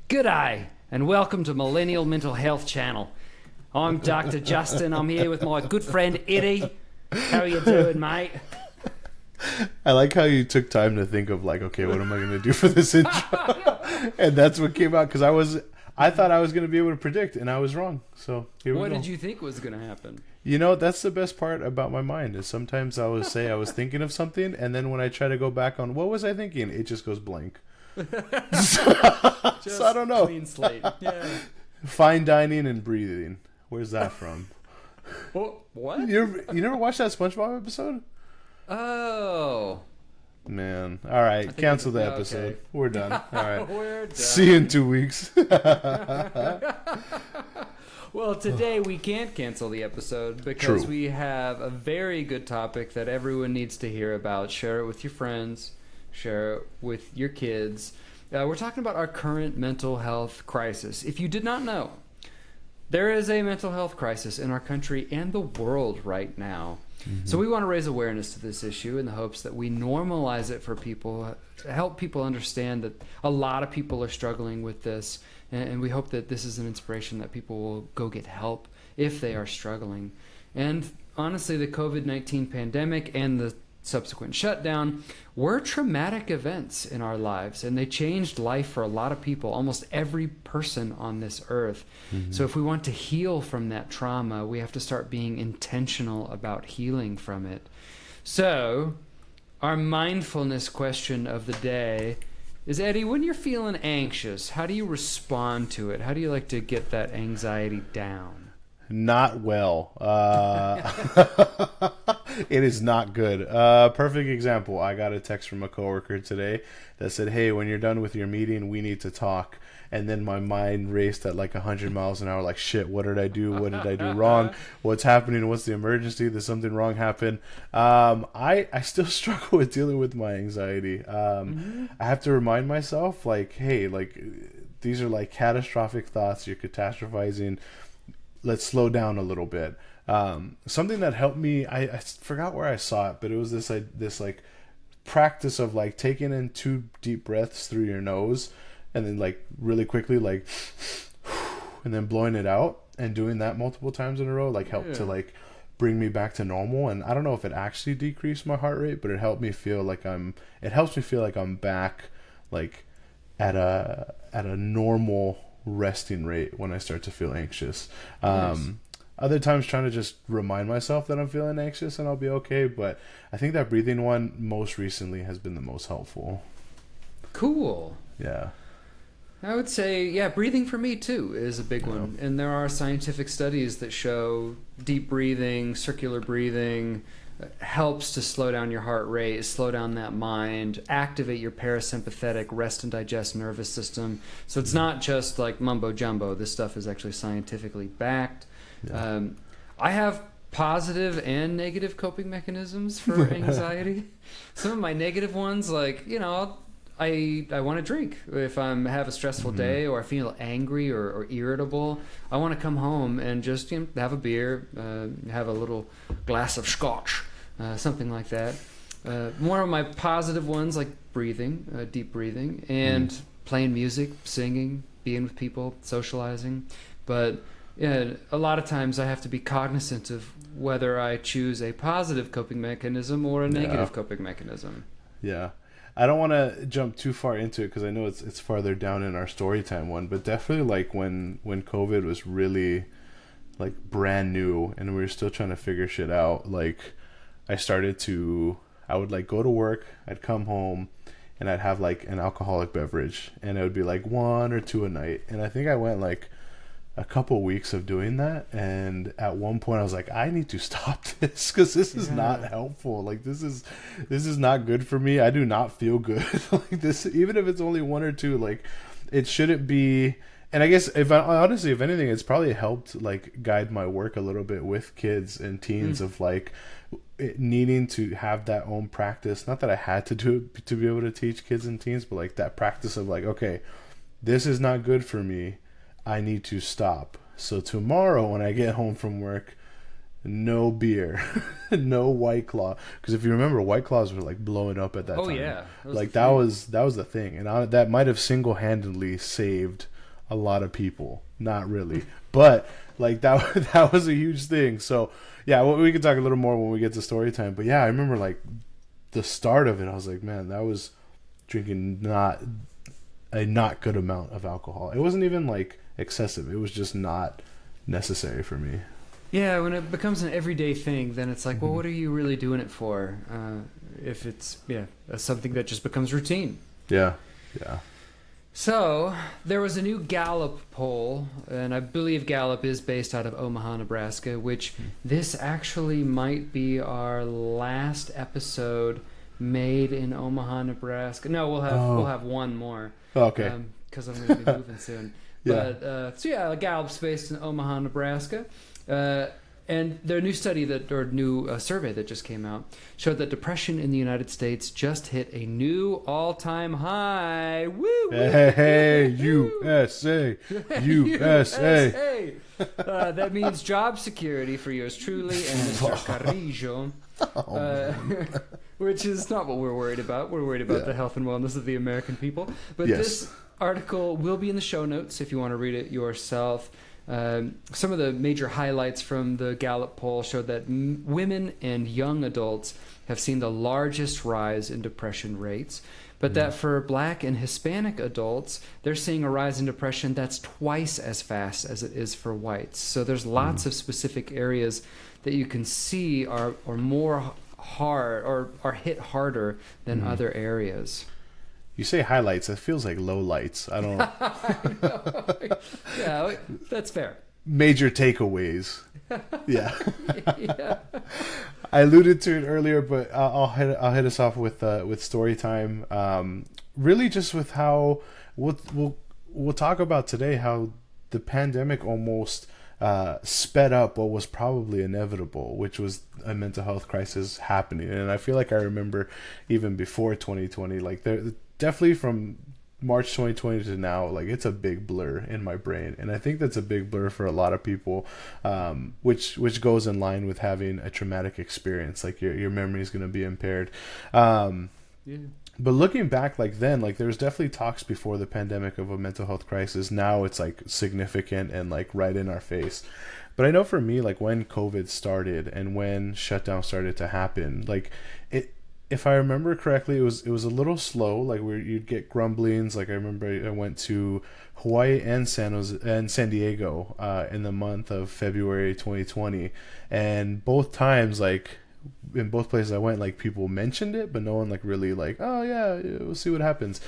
G'day, and welcome to Millennial Mental Health Channel. I'm Dr. Justin. I'm here with my good friend Eddie. How are you doing, mate? I like how you took time to think of like, okay, what am I going to do for this intro? And that's what came out, because I thought I was going to be able to predict, and I was wrong. So here we go. What did you think was going to happen? You know, that's the best part about my mind, is sometimes I would say I was thinking of something, and then when I try to go back on what was I thinking, it just goes blank. So I don't know. Clean slate. Yeah. Fine dining and breathing. Where's that from? What? You never watched that SpongeBob episode? Oh. Man. All right. Cancel the yeah, episode. okay. We're done. All right. We're done. See you in 2 weeks. Well, today we can't cancel the episode because True. we have a very good topic that everyone needs to hear about. Share it with your friends. Share it with your kids. We're talking about our current mental health crisis. If you did not know, there is a mental health crisis in our country and the world right now. Mm-hmm. So we want to raise awareness to this issue in the hopes that we normalize it for people, help people understand that a lot of people are struggling with this. And we hope that this is an inspiration that people will go get help if they are struggling. And honestly, the COVID-19 pandemic and the subsequent shutdown were traumatic events in our lives, and they changed life for a lot of people, almost every person on this earth. Mm-hmm. So if we want to heal from that trauma, we have to start being intentional about healing from it. So our mindfulness question of the day is, Eddie, when you're feeling anxious, how do you respond to it? How do you like to get that anxiety down? Not well. It is not good. Perfect example. I got a text from a coworker today that said, hey, when you're done with your meeting, we need to talk. And then my mind raced at like 100 miles an hour. Like, shit, what did I do? What did I do wrong? What's happening? What's the emergency? Did something wrong happen? I still struggle with dealing with my anxiety. I have to remind myself, like, hey, like, these are like catastrophic thoughts. You're catastrophizing. Let's slow down a little bit. Something that helped me, I forgot where I saw it, but it was this like practice of like taking in 2 deep breaths through your nose and then like really quickly like and then blowing it out, and doing that multiple times in a row like helped to like bring me back to normal. And I don't know if it actually decreased my heart rate, but it helped me feel like I'm back like at a normal resting rate when I start to feel anxious. Nice. Other times trying to just remind myself that I'm feeling anxious and I'll be okay, but I think that breathing one most recently has been the most helpful. Cool. Yeah. I would say, yeah, breathing for me too is a big one. And there are scientific studies that show deep breathing, circular breathing helps to slow down your heart rate, slow down that mind, activate your parasympathetic rest and digest nervous system. So it's not just like mumbo jumbo. This stuff is actually scientifically backed. Yeah. I have positive and negative coping mechanisms for anxiety. Some of my negative ones, like, you know, I want to drink if I have a stressful day, or I feel angry or irritable. I want to come home and just, you know, have a beer, have a little glass of scotch, something like that. One of my positive ones, like breathing, deep breathing, and playing music, singing, being with people, socializing. But yeah, a lot of times I have to be cognizant of whether I choose a positive coping mechanism or a negative coping mechanism. Yeah. I don't want to jump too far into it because I know it's farther down in our story time one, but definitely like when COVID was really like brand new and we were still trying to figure shit out, like I would like go to work, I'd come home and I'd have like an alcoholic beverage, and it would be like 1 or 2 a night. And I think I went like a couple weeks of doing that, and at one point I was like, I need to stop this because this is not helpful. Like this is not good for me. I do not feel good. Like this, even if it's only 1 or 2, like it shouldn't be. And I guess if anything, it's probably helped like guide my work a little bit with kids and teens of like needing to have that own practice. Not that I had to do it to be able to teach kids and teens, but like that practice of like, okay, this is not good for me. I need to stop. So tomorrow when I get home from work, no beer, no White Claw. Because if you remember, White Claws were like blowing up at that time. Oh yeah, that was the thing, and that might have single-handedly saved a lot of people. Not really. But like that was a huge thing. So yeah, we can talk a little more when we get to story time. But yeah, I remember like the start of it, I was like, man, that was drinking not good amount of alcohol. It wasn't even like excessive. It was just not necessary for me. Yeah, when it becomes an everyday thing, then it's like, well, what are you really doing it for? If it's something that just becomes routine. Yeah. So there was a new Gallup poll, and I believe Gallup is based out of Omaha, Nebraska, which this actually might be our last episode made in Omaha, Nebraska. No, we'll have one more. Okay. Because I'm going to be moving soon. Yeah. But Gallup's based in Omaha, Nebraska. And their new study survey that just came out showed that depression in the United States just hit a new all-time high. Woo! Hey, USA! USA! That means job security for yours truly and Mr. Carrillo. Which is not what we're worried about. We're worried about the health and wellness of the American people. But this article will be in the show notes if you want to read it yourself. Some of the major highlights from the Gallup poll showed that women and young adults have seen the largest rise in depression rates, but that for Black and Hispanic adults, they're seeing a rise in depression that's twice as fast as it is for whites. So there's lots of specific areas that you can see are more hard or are hit harder than other areas. You say highlights, it feels like low lights. I don't I know. Yeah, that's fair. Major takeaways. Yeah. Yeah. I alluded to it earlier, but I'll hit us off with story time. Really, just with how we'll talk about today how the pandemic almost sped up what was probably inevitable, which was a mental health crisis happening. And I feel like I remember even before 2020, like definitely from March 2020 to now, like it's a big blur in my brain, and I think that's a big blur for a lot of people, which goes in line with having a traumatic experience. Like your memory is going to be impaired. But looking back, like then, like there was definitely talks before the pandemic of a mental health crisis. Now it's like significant and like right in our face. But I know for me, like when COVID started and when shutdown started to happen, like if I remember correctly, it was a little slow. Like you'd get grumblings. Like I remember I went to Hawaii and San Diego in the month of February 2020, and both times, like in both places I went, like people mentioned it, but no one like really like, oh yeah, we'll see what happens.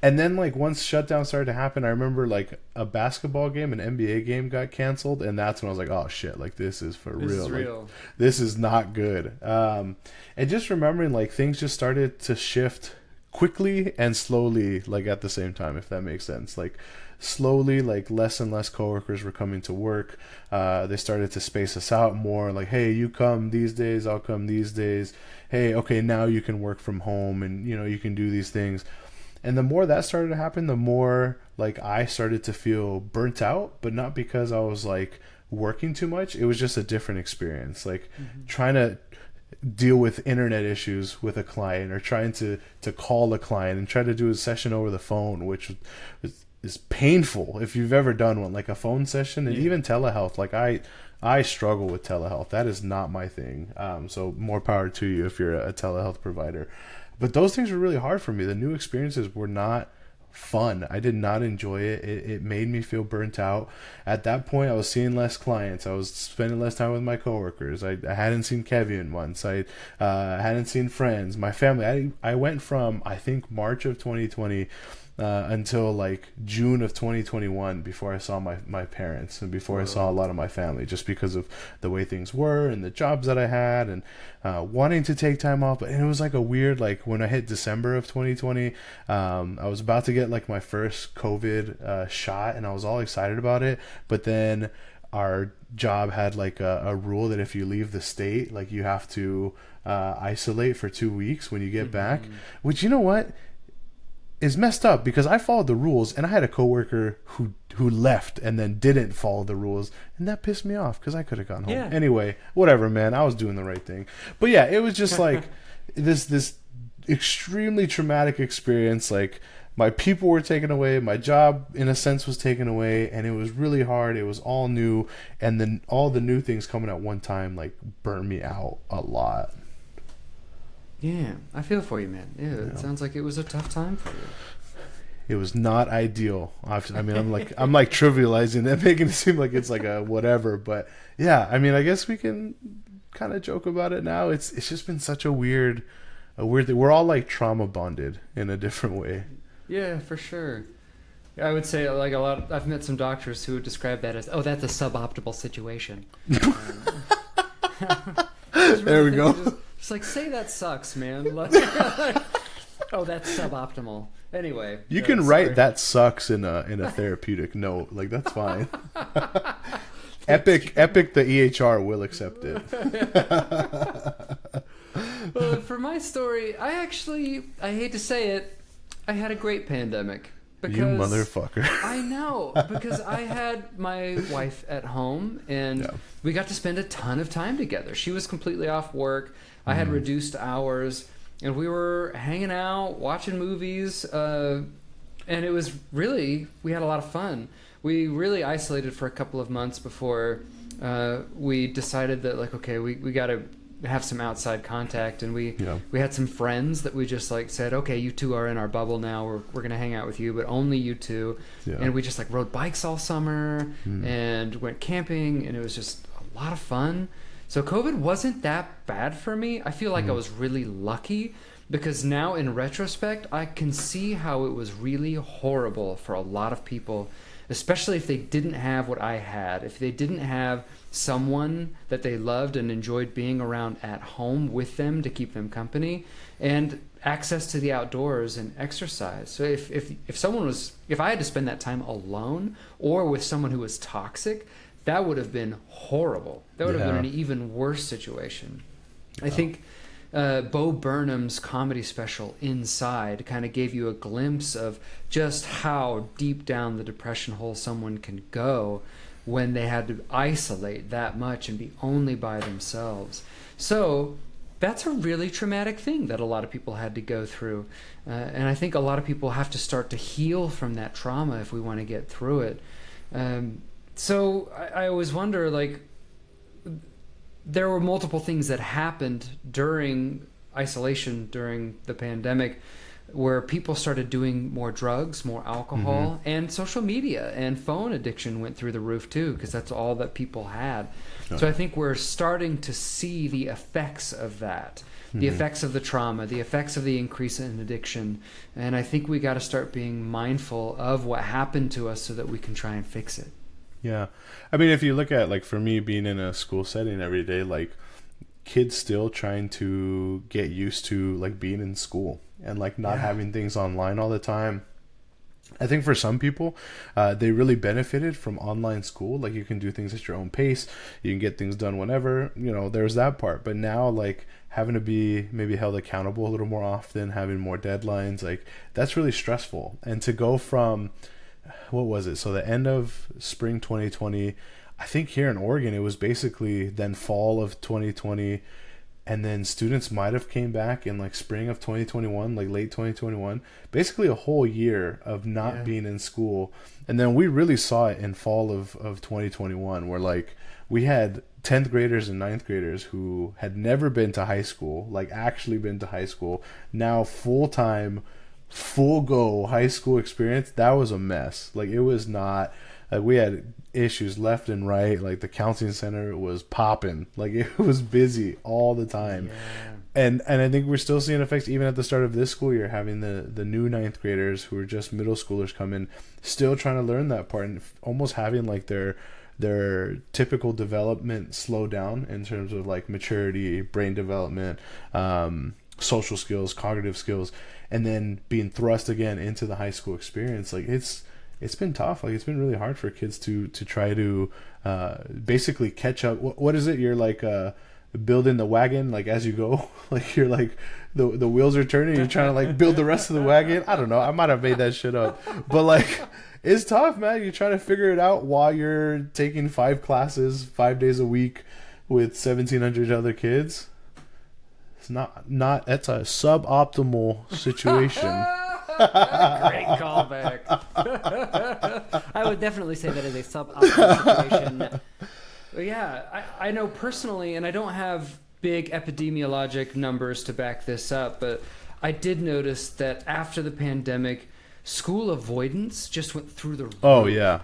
And then like once shutdown started to happen, I remember like a basketball game, an NBA game got canceled, and that's when I was like, oh shit, like this is for real. Is real. Like, this is not good. And just remembering like things just started to shift quickly and slowly, like at the same time, if that makes sense. Like slowly, like less and less coworkers were coming to work. They started to space us out more, like, hey, you come these days, I'll come these days. Hey, okay, now you can work from home, and you can do these things. And the more that started to happen, the more like I started to feel burnt out, but not because I was like working too much. It was just a different experience, like trying to deal with internet issues with a client, or trying to call a client and try to do a session over the phone, which is painful if you've ever done one, like a phone session. And even telehealth, like I struggle with telehealth. That is not my thing. So more power to you if you're a telehealth provider. But those things were really hard for me. The new experiences were not fun. I did not enjoy it. It made me feel burnt out. At that point, I was seeing less clients. I was spending less time with my coworkers. I hadn't seen Kevin once. I hadn't seen friends. My family. I went from, I think, March of 2020 until like June of 2021 before I saw my parents and before I saw a lot of my family, just because of the way things were and the jobs that I had, and wanting to take time off. And it was like a weird, like when I hit December of 2020, I was about to get like my first COVID shot, and I was all excited about it. But then our job had like a rule that if you leave the state, like you have to isolate for 2 weeks when you get back, which, you know what, is messed up, because I followed the rules, and I had a coworker who left and then didn't follow the rules, and that pissed me off because I could have gone home. Yeah. Anyway, whatever, man. I was doing the right thing. But yeah, it was just like this extremely traumatic experience. Like my people were taken away, my job in a sense was taken away, and it was really hard. It was all new, and then all the new things coming at one time like burned me out a lot. Yeah, I feel for you, man. Yeah, it sounds like it was a tough time for you. It was not ideal. I mean, I'm like trivializing that, making it seem like it's like a whatever. But yeah, I mean, I guess we can kind of joke about it now. It's just been such a weird thing. We're all like trauma bonded in a different way. Yeah, for sure. I would say like a lot. I've met some doctors who would describe that as, "Oh, that's a suboptimal situation." There we go. Just like, say that sucks, man. Like, oh, that's suboptimal. Anyway, you can write that sucks in a therapeutic note. Like, that's fine. Epic the EHR will accept it. Well, for my story, I hate to say it, I had a great pandemic. Because, you motherfucker. I know, because I had my wife at home, and we got to spend a ton of time together. She was completely off work. I had reduced hours. And we were hanging out, watching movies, and it was really, we had a lot of fun. We really isolated for a couple of months before we decided that, like, okay, we got to have some outside contact. And we had some friends that we just, like, said, okay, you two are in our bubble now. We're going to hang out with you, but only you two. Yeah. And we just, like, rode bikes all summer and went camping, and it was just a lot of fun. So COVID wasn't that bad for me. I feel like I was really lucky, because now in retrospect, I can see how it was really horrible for a lot of people, especially if they didn't have what I had. If they didn't have someone that they loved and enjoyed being around at home with them to keep them company, and access to the outdoors and exercise. So if I had to spend that time alone or with someone who was toxic, that would have been horrible. That would have been an even worse situation. I think Bo Burnham's comedy special, Inside, kind of gave you a glimpse of just how deep down the depression hole someone can go when they had to isolate that much and be only by themselves. So that's a really traumatic thing that a lot of people had to go through. And I think a lot of people have to start to heal from that trauma if we want to get through it. So I always wonder, like, there were multiple things that happened during isolation, during the pandemic, where people started doing more drugs, more alcohol, and social media and phone addiction went through the roof too, because that's all that people had. So I think we're starting to see the effects of that, the effects of the trauma, the effects of the increase in addiction. And I think we got to start being mindful of what happened to us so that we can try and fix it. Yeah. I mean, if you look at, like, for me being in a school setting every day, like, kids still trying to get used to, like, being in school and, like, not having things online all the time. I think for some people, they really benefited from online school. Like, you can do things at your own pace. You can get things done whenever, there's that part. But now, like, having to be maybe held accountable a little more often, having more deadlines, like, that's really stressful. And to go from, what was it? So the end of spring 2020, I think here in Oregon, it was basically then fall of 2020. And then students might have came back in, like, spring of 2021, like late 2021, basically a whole year of not being in school. And then we really saw it in fall of 2021, where, like, we had 10th graders and 9th graders who had never been to high school, like actually been to high school, now full-time, full-go high school experience. That was a mess. Like, it was not, like, we had issues left and right. Like, the counseling center was popping. Like, it was busy all the time. And I think we're still seeing effects even at the start of this school year, having the new 9th graders who are just middle schoolers come in, still trying to learn that part, and almost having, like, their typical development slow down in terms of, like, maturity, brain development, social skills, cognitive skills, and then being thrust again into the high school experience. Like, it's been tough. Like, it's been really hard for kids to try to basically catch up. What is it? You're like building the wagon, like, as you go. Like, you're like the wheels are turning. You're trying to, like, build the rest of the wagon. I don't know. I might have made that shit up, but, like, it's tough, man. You're trying to figure it out while you're taking 5 classes 5 days a week with 1,700 other kids. It's not. That's a suboptimal situation. Great callback. I would definitely say that is a suboptimal situation. But yeah, I know personally, and I don't have big epidemiologic numbers to back this up, but I did notice that after the pandemic, school avoidance just went through the roof. Oh yeah,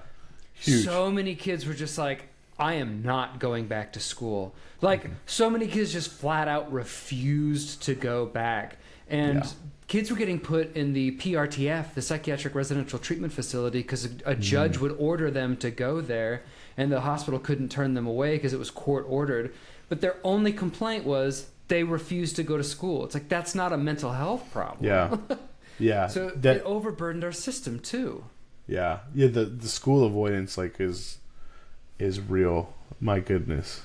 huge. So many kids were just like, I am not going back to school. Like, so many kids just flat out refused to go back. And kids were getting put in the PRTF, the Psychiatric Residential Treatment Facility, because a judge would order them to go there, and the hospital couldn't turn them away because it was court ordered. But their only complaint was they refused to go to school. It's like, that's not a mental health problem. Yeah, yeah. So that, it overburdened our system too. yeah. The school avoidance is real. My goodness.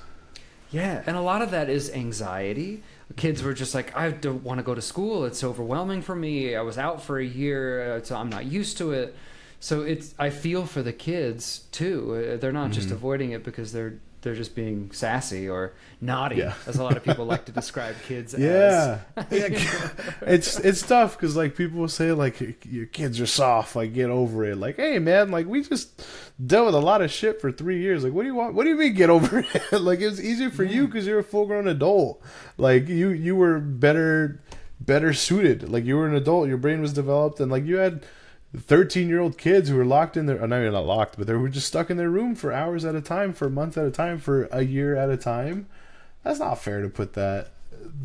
Yeah, and a lot of that is anxiety. Kids were just like, I don't want to go to school. It's overwhelming for me. I was out for a year, so I'm not used to it. So I feel for the kids too. They're not just avoiding it because they're just being sassy or naughty, as a lot of people like to describe kids as. Yeah, it's tough because like people will say like your kids are soft, like get over it. Like, hey man, like we just dealt with a lot of shit for 3 years. Like, what do you want? What do you mean get over it? Like, it was easier for you because you're a full grown adult. Like you were better suited. Like you were an adult, your brain was developed, and like you had 13-year-old kids who were locked in their, not even not locked, but they were just stuck in their room for hours at a time, for months at a time, for a year at a time. That's not fair to put that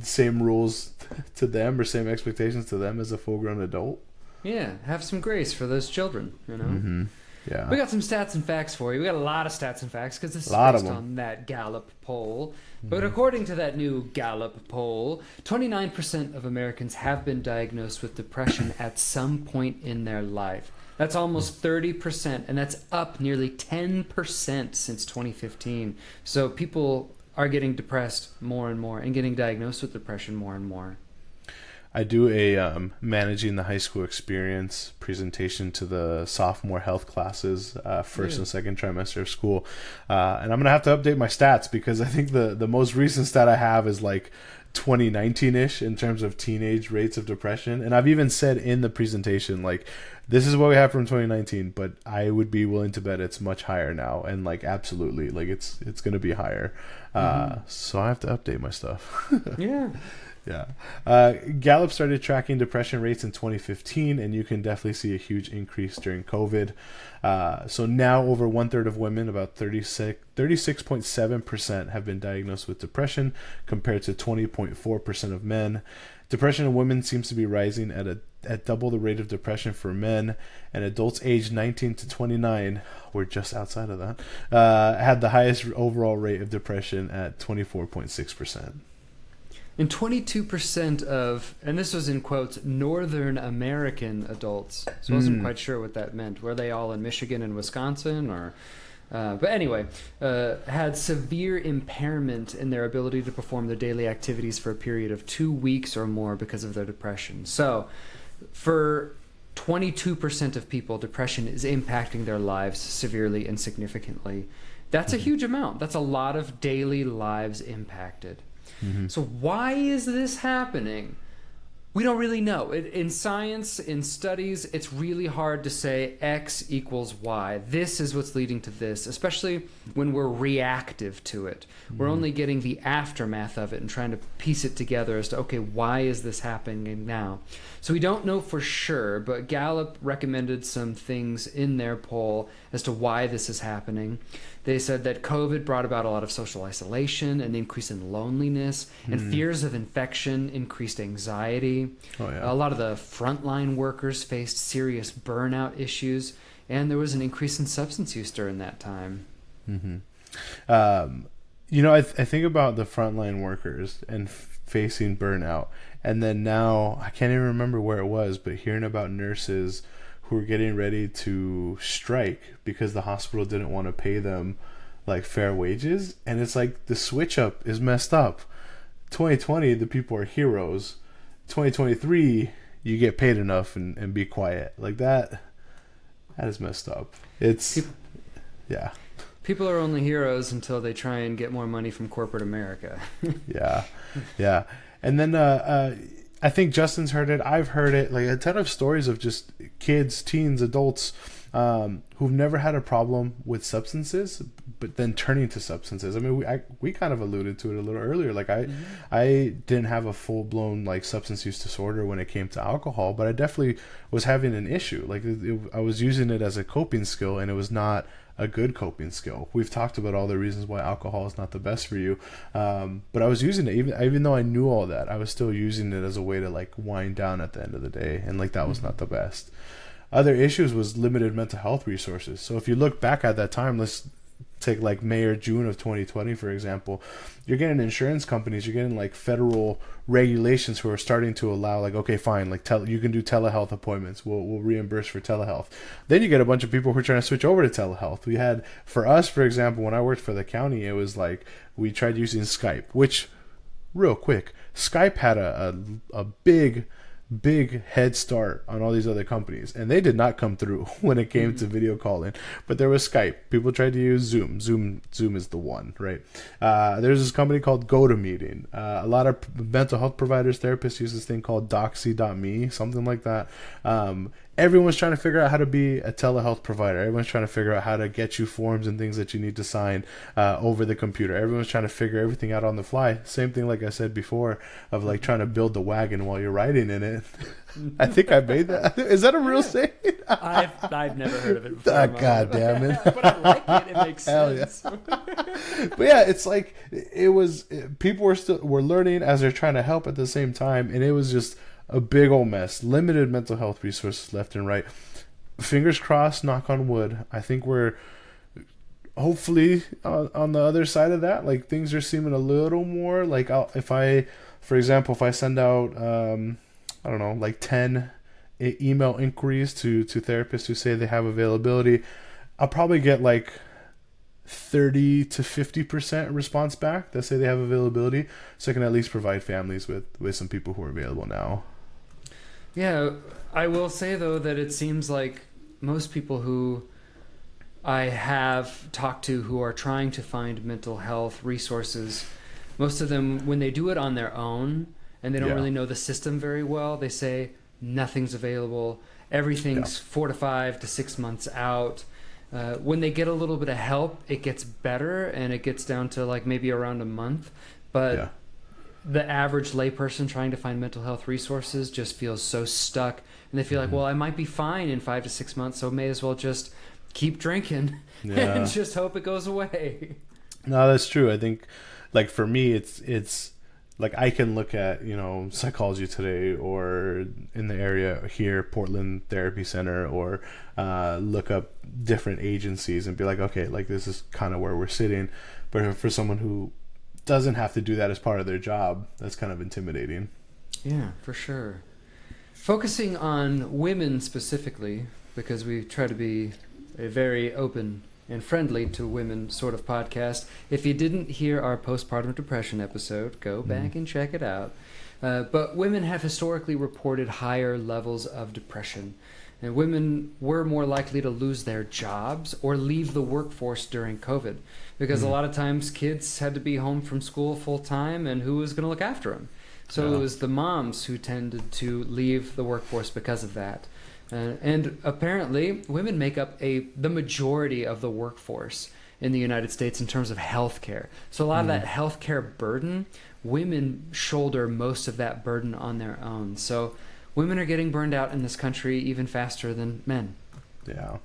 same rules to them or same expectations to them as a full-grown adult. Yeah, have some grace for those children, you know? Mm-hmm. Yeah. We got some stats and facts for you. We got a lot of stats and facts because this is based on that Gallup poll. But according to that new Gallup poll, 29% of Americans have been diagnosed with depression at some point in their life. That's almost 30%, and that's up nearly 10% since 2015. So people are getting depressed more and more and getting diagnosed with depression more and more. I do a managing the high school experience presentation to the sophomore health classes, first and second trimester of school. And I'm going to have to update my stats because I think the most recent stat I have is like 2019-ish in terms of teenage rates of depression. And I've even said in the presentation, like, this is what we have from 2019, but I would be willing to bet it's much higher now. And like, absolutely, like it's going to be higher. So I have to update my stuff. Yeah. Yeah. Gallup started tracking depression rates in 2015, and you can definitely see a huge increase during COVID. So now over 1/3 of women, about 36.7% have been diagnosed with depression compared to 20.4% of men. Depression in women seems to be rising at double the rate of depression for men, and adults aged 19 to 29, we're just outside of that, had the highest overall rate of depression at 24.6%. And 22% of, and this was in quotes, Northern American adults. So I wasn't quite sure what that meant. Were they all in Michigan and Wisconsin? Or, but anyway, had severe impairment in their ability to perform their daily activities for a period of 2 weeks or more because of their depression. So for 22% of people, depression is impacting their lives severely and significantly. That's a huge amount. That's a lot of daily lives impacted. So why is this happening? We don't really know. In science, in studies, it's really hard to say X equals Y. This is what's leading to this, especially when we're reactive to it. We're only getting the aftermath of it and trying to piece it together as to, okay, why is this happening now? So we don't know for sure, but Gallup recommended some things in their poll as to why this is happening. They said that COVID brought about a lot of social isolation, an increase in loneliness, and fears of infection, increased anxiety. Oh, yeah. A lot of the frontline workers faced serious burnout issues, and there was an increase in substance use during that time. I think about the frontline workers and facing burnout, and then now I can't even remember where it was, but hearing about nurses who were getting ready to strike because the hospital didn't want to pay them like fair wages, and it's like the switch up is messed up. 2020, the people are heroes. 2023, you get paid enough and be quiet. Like that is messed up. Yeah. People are only heroes until they try and get more money from corporate America. Yeah. And then I think Justin's heard it. I've heard it. Like a ton of stories of just kids, teens, adults who've never had a problem with substances, but then turning to substances. I mean, we kind of alluded to it a little earlier. Like I didn't have a full blown like substance use disorder when it came to alcohol, but I definitely was having an issue. Like I was using it as a coping skill, and it was not a good coping skill. We've talked about all the reasons why alcohol is not the best for you, but I was using it even though I knew all that. I was still using it as a way to like wind down at the end of the day, and like that was not the best. Other issues was limited mental health resources. So if you look back at that time, let's take like May or June of 2020 for example, you're getting insurance companies, you're getting like federal regulations who are starting to allow like, okay, fine, like you can do telehealth appointments, we'll reimburse for telehealth. Then you get a bunch of people who are trying to switch over to telehealth. We had, for us for example, when I worked for the county, it was like we tried using Skype, which real quick, Skype had a big head start on all these other companies, and they did not come through when it came to video calling. But there was Skype. People tried to use Zoom is the one, right? There's this company called GoToMeeting. A lot of mental health providers, therapists use this thing called Doxy.me, something like that. Everyone's trying to figure out how to be a telehealth provider. Everyone's trying to figure out how to get you forms and things that you need to sign over the computer. Everyone's trying to figure everything out on the fly. Same thing, like I said before, of like trying to build the wagon while you're riding in it. I think I made that. Is that a real saying? I've never heard of it before. God damn it. But I like it. It makes Hell sense. Yeah. But yeah, it's like people were learning as they're trying to help at the same time, and it was just a big old mess. Limited mental health resources left and right. Fingers crossed, knock on wood. I think we're hopefully on the other side of that. Like things are seeming a little more like, for example, if I send out I don't know, like 10 email inquiries to therapists who say they have availability, I'll probably get like 30 to 50% response back that say they have availability, so I can at least provide families with some people who are available now. Yeah, I will say though that it seems like most people who I have talked to who are trying to find mental health resources, most of them, when they do it on their own and they don't really know the system very well, they say nothing's available, everything's 4 to 5 to 6 months out. When they get a little bit of help, it gets better, and it gets down to like maybe around a month. But the average layperson trying to find mental health resources just feels so stuck, and they feel like, well, I might be fine in 5 to 6 months, so may as well just keep drinking and just hope it goes away. No, that's true. I think, like for me, it's like I can look at, Psychology Today, or in the area here, Portland Therapy Center, or look up different agencies and be like, okay, like this is kind of where we're sitting. But for someone who doesn't have to do that as part of their job, that's kind of intimidating. Yeah, for sure. Focusing on women specifically, because we try to be a very open and friendly to women sort of podcast. If you didn't hear our postpartum depression episode, go back and check it out. But women have historically reported higher levels of depression. And women were more likely to lose their jobs or leave the workforce during COVID, because a lot of times kids had to be home from school full time, and who was going to look after them? So it was the moms who tended to leave the workforce because of that. And apparently, women make up the majority of the workforce in the United States in terms of healthcare. So a lot of that healthcare burden, women shoulder most of that burden on their own. So women are getting burned out in this country even faster than men. Yeah.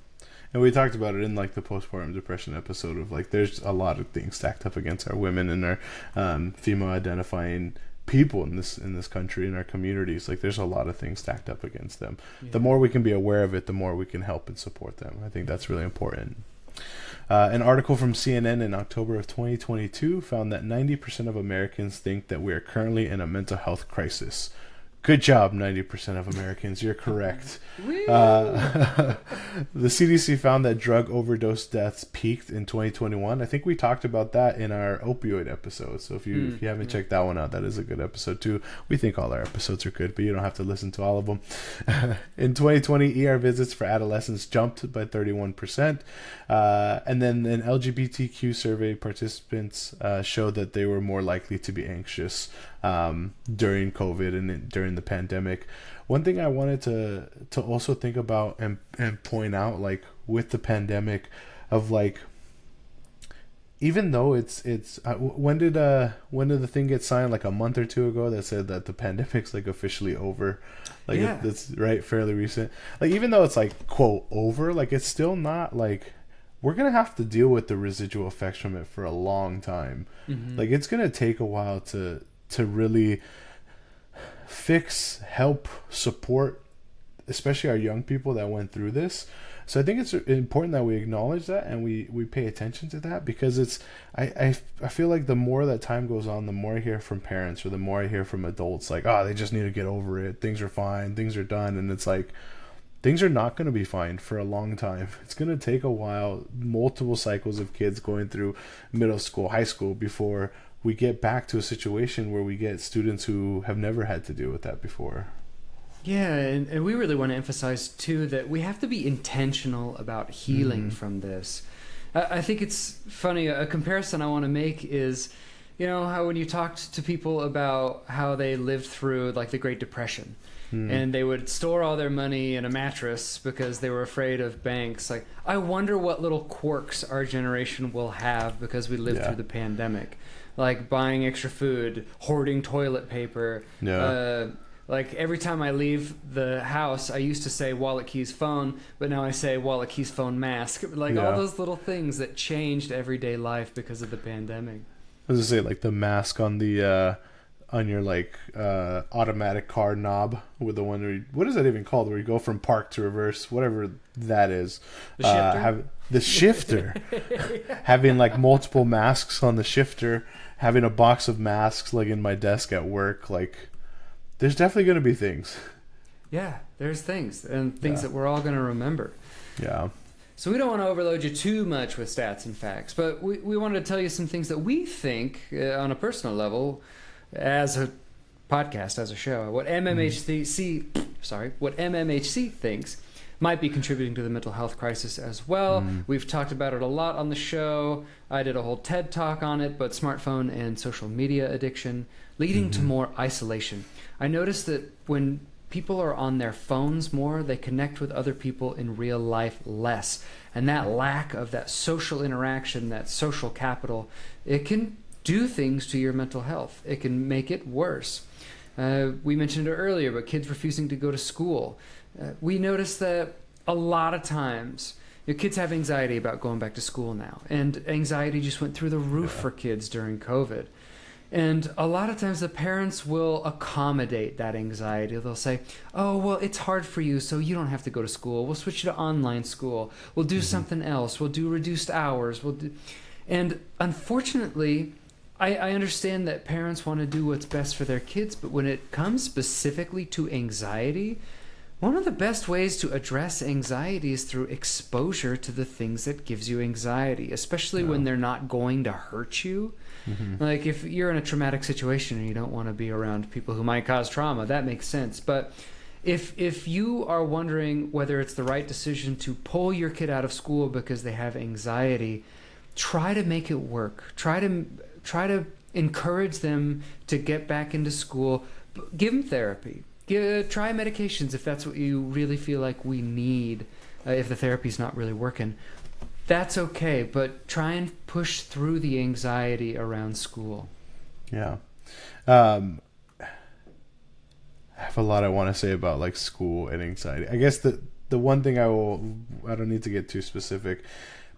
And we talked about it in like the postpartum depression episode of like there's a lot of things stacked up against our women and our female identifying people in this country, in our communities. Like there's a lot of things stacked up against them. The more we can be aware of it, the more we can help and support them. I think that's really important. An article from CNN in October of 2022 found that 90% of Americans think that we are currently in a mental health crisis. Good job, 90% of Americans. You're correct. The CDC found that drug overdose deaths peaked in 2021. I think we talked about that in our opioid episode. So if you haven't checked that one out, that is a good episode too. We think all our episodes are good, but you don't have to listen to all of them. In 2020, ER visits for adolescents jumped by 31%. And then an LGBTQ survey, participants showed that they were more likely to be anxious during COVID and during the pandemic. One thing I wanted to also think about and point out, like with the pandemic, of like, even though it's when did the thing get signed, like a month or two ago, that said that the pandemic's like officially over, like Yeah. it's right, fairly recent. Like even though it's like quote over, like it's still not like, we're gonna have to deal with the residual effects from it for a long time. Like it's gonna take a while to really fix, help, support, especially our young people that went through this. So I think it's important that we acknowledge that and we pay attention to that, because it's I feel like the more that time goes on, the more I hear from parents or the more I hear from adults, like, oh, they just need to get over it, things are fine, things are done. And it's like, things are not going to be fine for a long time. It's going to take a while, multiple cycles of kids going through middle school, high school, before we get back to a situation where we get students who have never had to deal with that before. Yeah, and we really want to emphasize, too, that we have to be intentional about healing from this. I think it's funny, a comparison I want to make is, you know, how when you talked to people about how they lived through, like, the Great Depression, and they would store all their money in a mattress because they were afraid of banks. Like, I wonder what little quirks our generation will have because we lived through the pandemic. Like buying extra food, hoarding toilet paper. Like every time I leave the house, I used to say wallet, keys, phone, but now I say wallet, keys, phone, mask. Like all those little things that changed everyday life because of the pandemic. I was gonna say, like the mask on the on your like automatic car knob, with the one where you, what is that even called, where you go from park to reverse, whatever that is. The shifter. Having like multiple masks on the shifter, having a box of masks like in my desk at work. Like there's definitely going to be things. Yeah, there's things and things that we're all going to remember. Yeah. So we don't want to overload you too much with stats and facts, but we wanted to tell you some things that we think on a personal level, as a podcast, as a show, what MMHC thinks might be contributing to the mental health crisis as well. We've talked about it a lot on the show. I did a whole TED talk on it, but smartphone and social media addiction leading to more isolation. I noticed that when people are on their phones more, they connect with other people in real life less. And that lack of that social interaction, that social capital, it can do things to your mental health. It can make it worse. We mentioned it earlier, but kids refusing to go to school. We noticed that a lot of times your kids have anxiety about going back to school now. And anxiety just went through the roof for kids during COVID. And a lot of times the parents will accommodate that anxiety. They'll say, oh, well, it's hard for you, so you don't have to go to school. We'll switch you to online school. We'll do something else. We'll do reduced hours. And unfortunately, I understand that parents want to do what's best for their kids, but when it comes specifically to anxiety, one of the best ways to address anxiety is through exposure to the things that gives you anxiety, especially when they're not going to hurt you. Like if you're in a traumatic situation and you don't want to be around people who might cause trauma, that makes sense. But if you are wondering whether it's the right decision to pull your kid out of school because they have anxiety, try to make it work. Try to encourage them to get back into school. Give them therapy. Try medications if that's what you really feel like we need, if the therapy's not really working. That's okay, but try and push through the anxiety around school. Yeah. I have a lot I want to say about like school and anxiety. I guess the one thing I don't need to get too specific,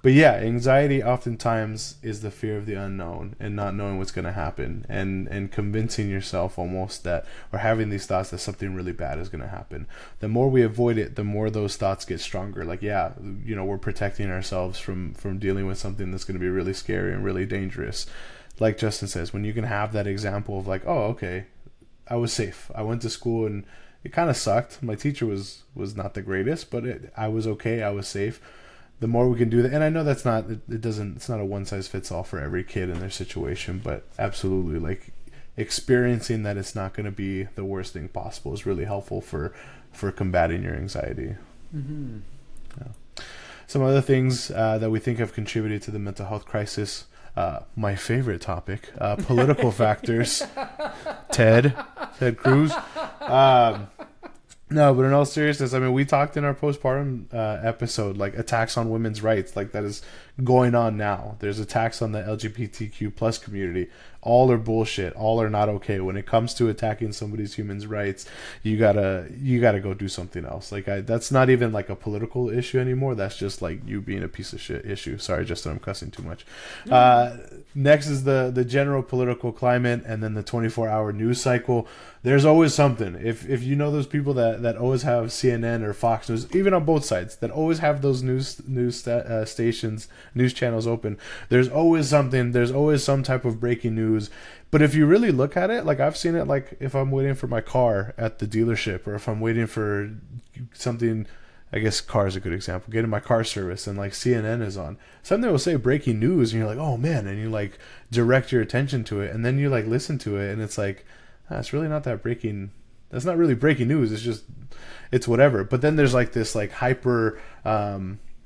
but yeah, anxiety oftentimes is the fear of the unknown and not knowing what's going to happen, and convincing yourself almost that, or having these thoughts that something really bad is going to happen. The more we avoid it, the more those thoughts get stronger. Like, yeah, you know, we're protecting ourselves from dealing with something that's going to be really scary and really dangerous. Like Justin says, when you can have that example of like, oh, okay, I was safe. I went to school and it kind of sucked. My teacher was not the greatest, but I was okay. I was safe. The more we can do that, and I know it's not a one size fits all for every kid in their situation, but absolutely, like experiencing that it's not going to be the worst thing possible is really helpful for combating your anxiety. Yeah. Some other things that we think have contributed to the mental health crisis. my favorite topic, political factors. Ted Cruz. No, but in all seriousness, I mean, we talked in our postpartum episode, like attacks on women's rights, like that is going on now. There's attacks on the LGBTQ plus community. All are bullshit. All are not okay. When it comes to attacking somebody's human rights, you gotta go do something else. Like that's not even like a political issue anymore. That's just like you being a piece of shit issue. Sorry, Justin, I'm cussing too much. Next is the general political climate, and then the 24-hour news cycle. There's always something. If you know those people that always have CNN or Fox News, even on both sides, that always have those stations, news channels open, there's always something. There's always some type of breaking news. But if you really look at it, like I've seen it, like if I'm waiting for my car at the dealership, or if I'm waiting for something, I guess car is a good example, getting my car service, and like CNN is on, something will say breaking news, and you're like, oh man, and you like direct your attention to it, and then you like listen to it, and it's like, it's really not that breaking. That's not really breaking news. It's just, it's whatever. But then there's like this like hyper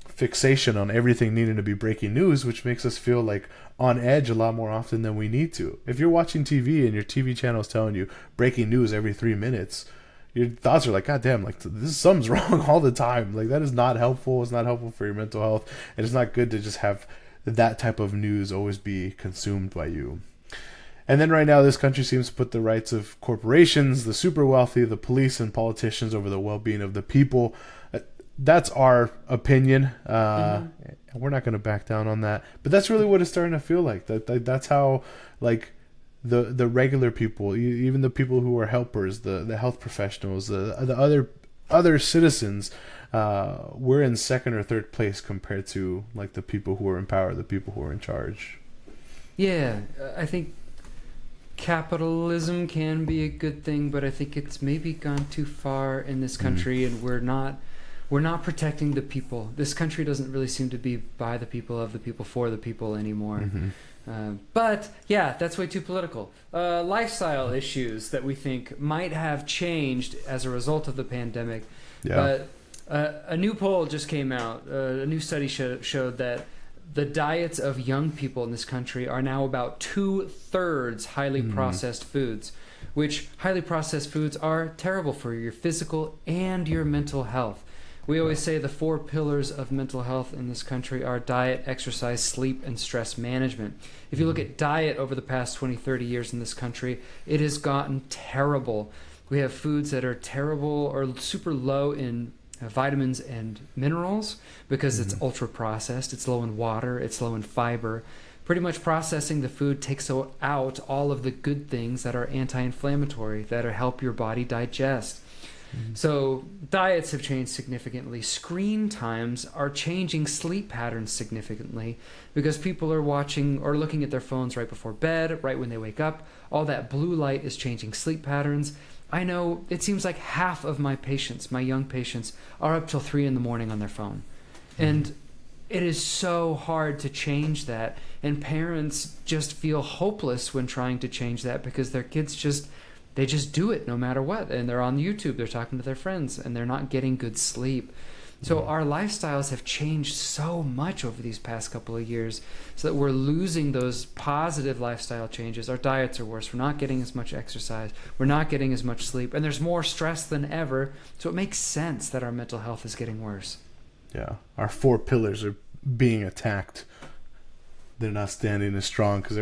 fixation on everything needing to be breaking news, which makes us feel like on edge a lot more often than we need to. If you're watching TV and your TV channel is telling you breaking news every 3 minutes, your thoughts are like, God damn, like something's wrong all the time. Like that is not helpful. It's not helpful for your mental health. And it's not good to just have that type of news always be consumed by you. And then right now, this country seems to put the rights of corporations, the super wealthy, the police, and politicians over the well-being of the people. That's our opinion. We're not going to back down on that. But that's really what it's starting to feel like. That's how, like, the regular people, even the people who are helpers, the health professionals, the other citizens, we're in second or third place compared to like the people who are in power, the people who are in charge. Yeah, I think capitalism can be a good thing, but I think it's maybe gone too far in this country, and we're not protecting the people. This country doesn't really seem to be by the people, of the people, for the people anymore. But yeah, that's way too political. Lifestyle issues that we think might have changed as a result of the pandemic. Yeah. A new poll just came out. A new study showed that the diets of young people in this country are now about 2/3 highly processed foods, which highly processed foods are terrible for your physical and your mental health. We always say the 4 pillars of mental health in this country are diet, exercise, sleep, and stress management. If you look at diet over the past 20, 30 years in this country, it has gotten terrible. We have foods that are terrible or super low in vitamins and minerals because it's ultra processed, it's low in water, it's low in fiber. Pretty much processing the food takes out all of the good things that are anti-inflammatory, that help your body digest. So diets have changed significantly. Screen times are changing sleep patterns significantly because people are watching or looking at their phones right before bed, right when they wake up. All that blue light is changing sleep patterns. I know it seems like half of my patients, my young patients, are up till 3 a.m. on their phone. And it is so hard to change that. And parents just feel hopeless when trying to change that because their kids they just do it no matter what. And they're on YouTube, they're talking to their friends, and they're not getting good sleep. So our lifestyles have changed so much over these past couple of years so that we're losing those positive lifestyle changes. Our diets are worse. We're not getting as much exercise. We're not getting as much sleep. And there's more stress than ever. So it makes sense that our mental health is getting worse. Yeah. Our 4 pillars are being attacked. They're not standing as strong because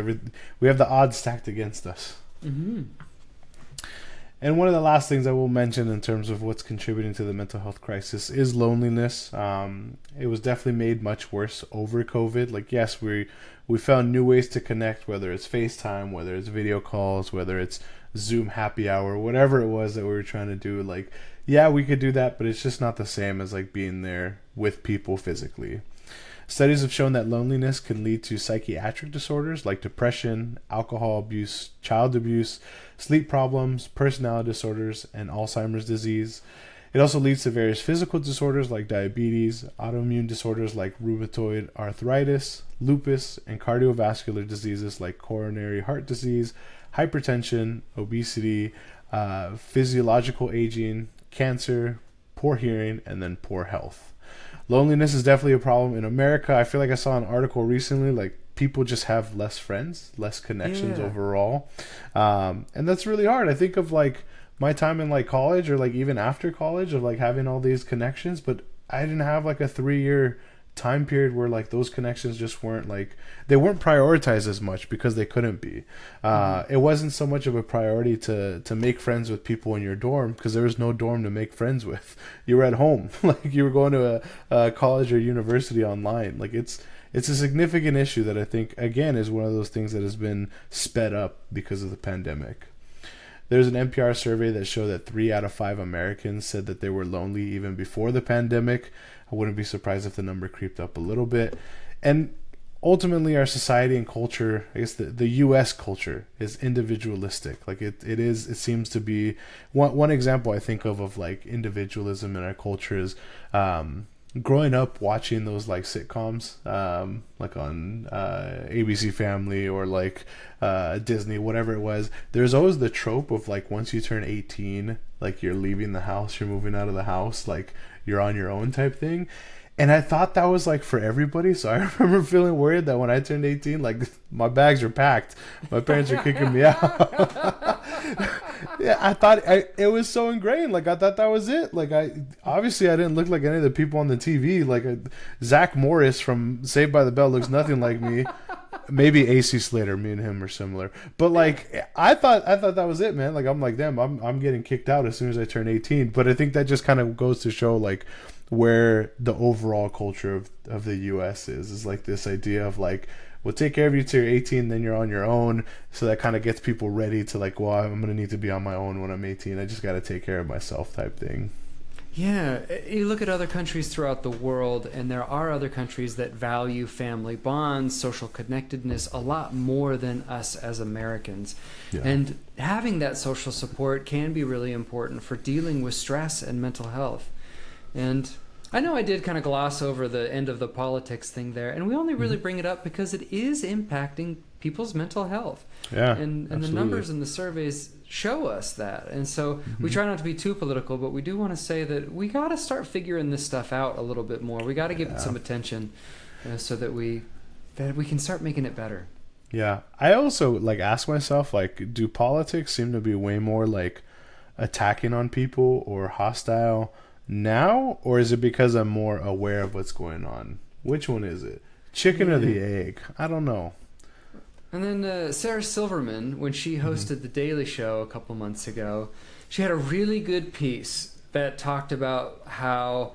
we have the odds stacked against us. And one of the last things I will mention in terms of what's contributing to the mental health crisis is loneliness. It was definitely made much worse over COVID. Like, yes, we found new ways to connect, whether it's FaceTime, whether it's video calls, whether it's Zoom happy hour, whatever it was that we were trying to do. Like, yeah, we could do that, but it's just not the same as like being there with people physically. Studies have shown that loneliness can lead to psychiatric disorders like depression, alcohol abuse, child abuse, sleep problems, personality disorders, and Alzheimer's disease. It also leads to various physical disorders like diabetes, autoimmune disorders like rheumatoid arthritis, lupus, and cardiovascular diseases like coronary heart disease, hypertension, obesity, physiological aging, cancer, poor hearing, and then poor health. Loneliness is definitely a problem in America. I feel like I saw an article recently, like people just have less friends, less connections Yeah. overall. And that's really hard. I think of like my time in like college or like even after college of like having all these connections, but I didn't have like a 3 year time period where like those connections just weren't like, they weren't prioritized as much because they couldn't be. It wasn't so much of a priority to make friends with people in your dorm because there was no dorm to make friends with. You were at home. Like you were going to a college or university online. Like it's a significant issue that I think again is one of those things that has been sped up because of the pandemic. There's an NPR survey that showed that 3 out of 5 Americans said that they were lonely even before the pandemic. I wouldn't be surprised if the number creeped up a little bit. And ultimately, our society and culture, I guess the U.S. culture, is individualistic. Like it seems to be one example I think of like individualism in our culture is growing up watching those like sitcoms, like on ABC Family or like Disney, whatever it was. There's always the trope of like once you turn 18, like you're leaving the house, you're moving out of the house, like you're on your own type thing. And I thought that was like for everybody. So I remember feeling worried that when I turned 18, like my bags were packed. My parents were kicking me out. Yeah, I thought it was so ingrained. Like I thought that was it. Like I didn't look like any of the people on the TV. Like Zach Morris from Saved by the Bell looks nothing like me. Maybe AC Slater, me and him are similar. But like I thought that was it, man. Like I'm like, damn, I'm getting kicked out as soon as I turn 18. But I think that just kind of goes to show like where the overall culture of the US is like this idea of like, we'll take care of you till you're 18, then you're on your own. So that kind of gets people ready to like, well, I'm going to need to be on my own when I'm 18. I just got to take care of myself type thing. Yeah, you look at other countries throughout the world, and there are other countries that value family bonds, social connectedness a lot more than us as Americans. Yeah. And having that social support can be really important for dealing with stress and mental health. And I know I did kind of gloss over the end of the politics thing there, and we only really bring it up because it is impacting people's mental health. Yeah, and the absolutely. numbers and the surveys show us that. And so we try not to be too political, but we do want to say that we got to start figuring this stuff out a little bit more. We got to give it some attention so that we can start making it better. Yeah. I also like ask myself, like, do politics seem to be way more like attacking on people or hostile now, or is it because I'm more aware of what's going on? Which one is it? Chicken or the egg? I don't know. And then Sarah Silverman, when she hosted The Daily Show a couple months ago, she had a really good piece that talked about how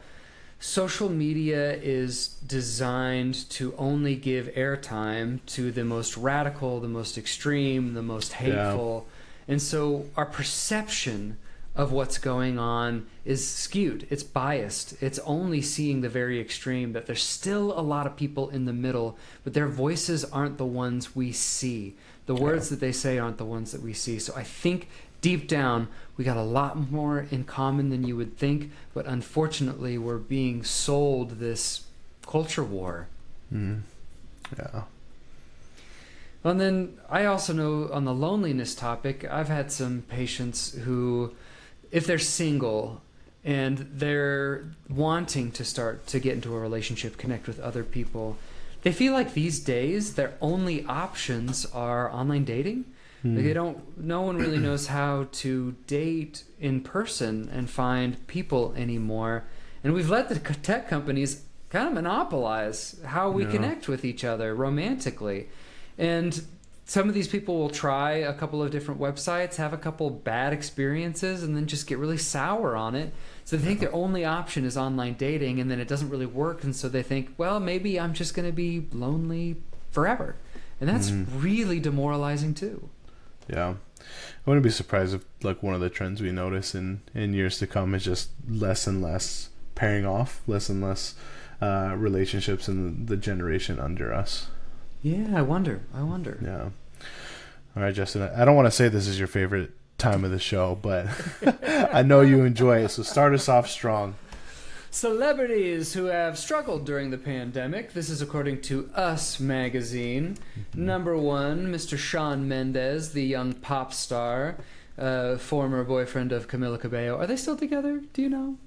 social media is designed to only give airtime to the most radical, the most extreme, the most hateful. Yeah. And so our perception of what's going on is skewed. It's biased. It's only seeing the very extreme, that there's still a lot of people in the middle, but their voices aren't the ones we see. The words that they say aren't the ones that we see. So I think deep down, we got a lot more in common than you would think, but unfortunately, we're being sold this culture war. Mm. Yeah. And then I also know on the loneliness topic, I've had some patients who, if they're single and they're wanting to start to get into a relationship, connect with other people, they feel like these days their only options are online dating. Like no one really knows how to date in person and find people anymore. And we've let the tech companies kind of monopolize how we connect with each other romantically. And some of these people will try a couple of different websites, have a couple bad experiences, and then just get really sour on it. So they think their only option is online dating, and then it doesn't really work. And so they think, well, maybe I'm just going to be lonely forever. And that's really demoralizing too. Yeah. I wouldn't be surprised if like one of the trends we notice in years to come is just less and less pairing off, less and less relationships in the generation under us. Yeah, I wonder. Yeah. All right, Justin. I don't want to say this is your favorite time of the show, but I know you enjoy it. So start us off strong. Celebrities who have struggled during the pandemic. This is according to Us magazine. Number 1, Mr. Shawn Mendes, the young pop star, former boyfriend of Camila Cabello. Are they still together? Do you know?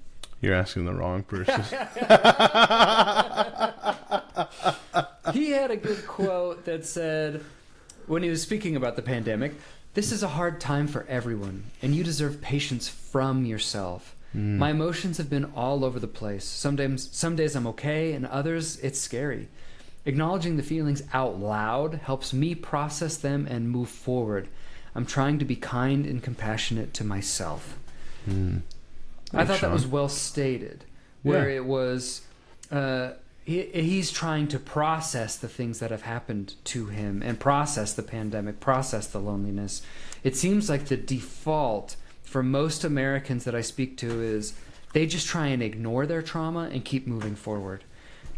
You're asking the wrong person. He had a good quote that said, when he was speaking about the pandemic, "This is a hard time for everyone, and you deserve patience from yourself. My emotions have been all over the place. Some days I'm okay, and others it's scary. Acknowledging the feelings out loud helps me process them and move forward. I'm trying to be kind and compassionate to myself." I thought that was well stated, where it was he's trying to process the things that have happened to him and process the pandemic, process the loneliness. It seems like the default for most Americans that I speak to is they just try and ignore their trauma and keep moving forward.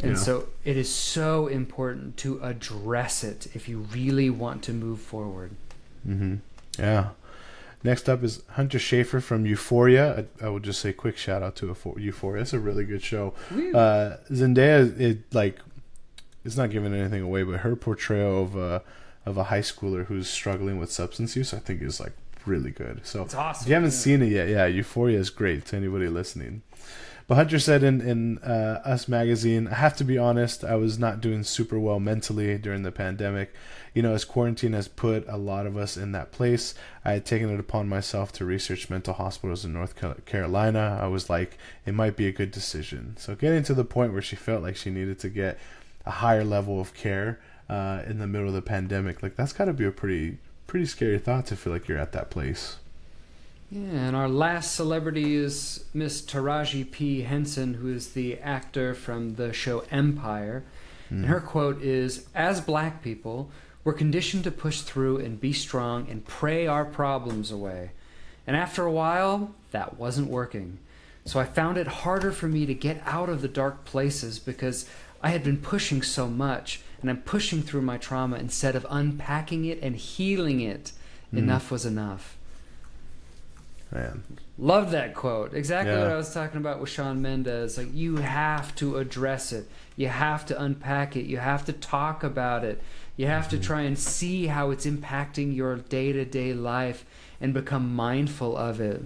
And so it is so important to address it if you really want to move forward. Yeah. Next up is Hunter Schafer from Euphoria. I would just say quick shout out to Euphoria. It's a really good show. Zendaya, it's not giving anything away, but her portrayal of a high schooler who's struggling with substance use, I think is like really good. So it's awesome. If you haven't seen it yet, Euphoria is great to anybody listening. But Hunter said in Us Magazine, "I have to be honest, I was not doing super well mentally during the pandemic. You know, as quarantine has put a lot of us in that place, I had taken it upon myself to research mental hospitals in North Carolina. I was like, it might be a good decision." So getting to the point where she felt like she needed to get a higher level of care in the middle of the pandemic, like that's got to be a pretty scary thought to feel like you're at that place. Yeah, and our last celebrity is Miss Taraji P. Henson, who is the actor from the show Empire. And her quote is, "As black people, we're conditioned to push through and be strong and pray our problems away. And after a while, that wasn't working. So I found it harder for me to get out of the dark places because I had been pushing so much, and I'm pushing through my trauma instead of unpacking it and healing it. Enough was enough." Man. Love that quote. Exactly Yeah. what I was talking about with Shawn Mendes. Like, you have to address it. You have to unpack it. You have to talk about it. You have to try and see how it's impacting your day-to-day life and become mindful of it.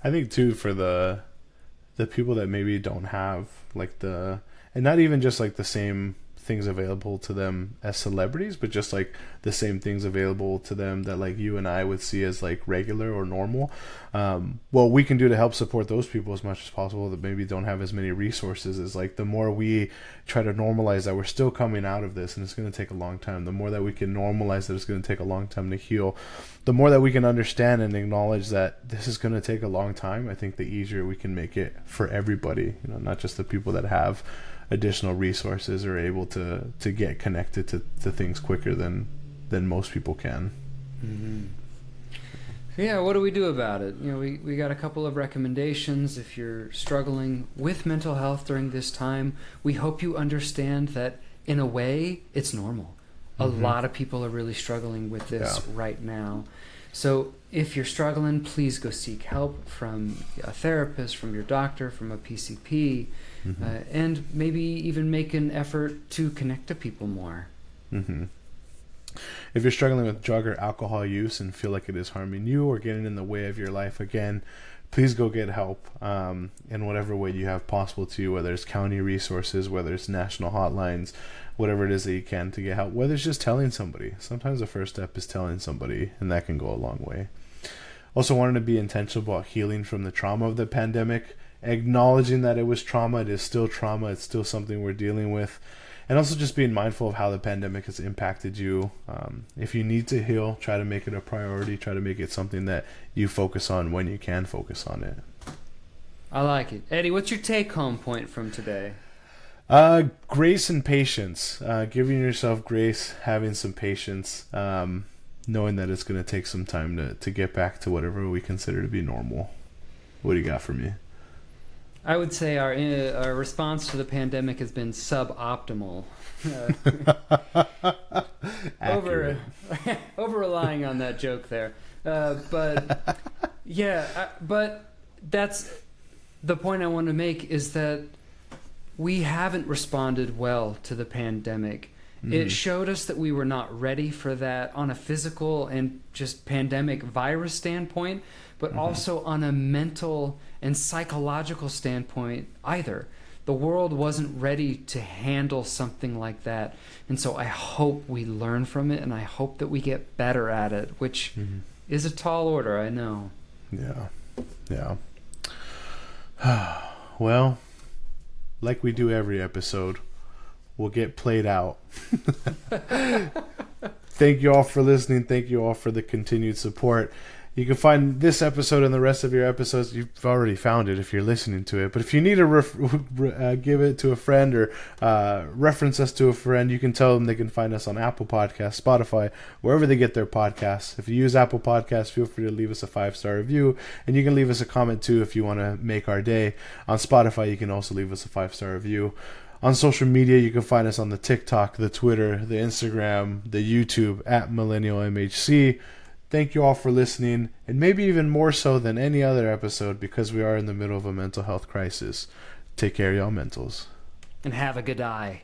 I think too, for the people that maybe don't have like and not even just like the same things available to them as celebrities, but just like the same things available to them that like you and I would see as like regular or normal. What we can do to help support those people as much as possible that maybe don't have as many resources is like the more we try to normalize that we're still coming out of this and it's going to take a long time, the more that we can normalize that it's going to take a long time to heal, the more that we can understand and acknowledge that this is going to take a long time. I think the easier we can make it for everybody, you know, not just the people that have additional resources are able to get connected to things quicker than most people can. Yeah, what do we do about it? You know, we got a couple of recommendations. If you're struggling with mental health during this time, we hope you understand that in a way it's normal. A lot of people are really struggling with this right now. So if you're struggling, please go seek help from a therapist, from your doctor, from a PCP, and maybe even make an effort to connect to people more. If you're struggling with drug or alcohol use and feel like it is harming you or getting in the way of your life again, please go get help in whatever way you have possible to you, whether it's county resources, whether it's national hotlines, whatever it is that you can to get help, whether it's just telling somebody. Sometimes the first step is telling somebody, and that can go a long way. Also wanted to be intentional about healing from the trauma of the pandemic, acknowledging that it was trauma, it is still trauma, it's still something we're dealing with, and also just being mindful of how the pandemic has impacted you. If you need to heal, try to make it a priority, try to make it something that you focus on when you can focus on it. I like it. Eddie, what's your take-home point from today? Grace and patience. Giving yourself grace, having some patience, knowing that it's going to take some time to get back to whatever we consider to be normal. What do you got for me? I would say our response to the pandemic has been suboptimal. Over relying on that joke there. But that's the point I want to make, is that we haven't responded well to the pandemic. It showed us that we were not ready for that on a physical and just pandemic virus standpoint, but also on a mental and psychological standpoint either. The world wasn't ready to handle something like that. And so I hope we learn from it, and I hope that we get better at it, which is a tall order, I know. Yeah. Well, like we do every episode, we'll get played out. Thank you all for listening. Thank you all for the continued support. You can find this episode and the rest of your episodes. You've already found it if you're listening to it. But if you need to give it to a friend or reference us to a friend, you can tell them they can find us on Apple Podcasts, Spotify, wherever they get their podcasts. If you use Apple Podcasts, feel free to leave us a 5-star review. And you can leave us a comment too if you want to make our day. On Spotify, you can also leave us a 5-star review. On social media, you can find us on the TikTok, the Twitter, the Instagram, the YouTube at MillennialMHC. Thank you all for listening, and maybe even more so than any other episode because we are in the middle of a mental health crisis. Take care, y'all mentals. And have a good eye.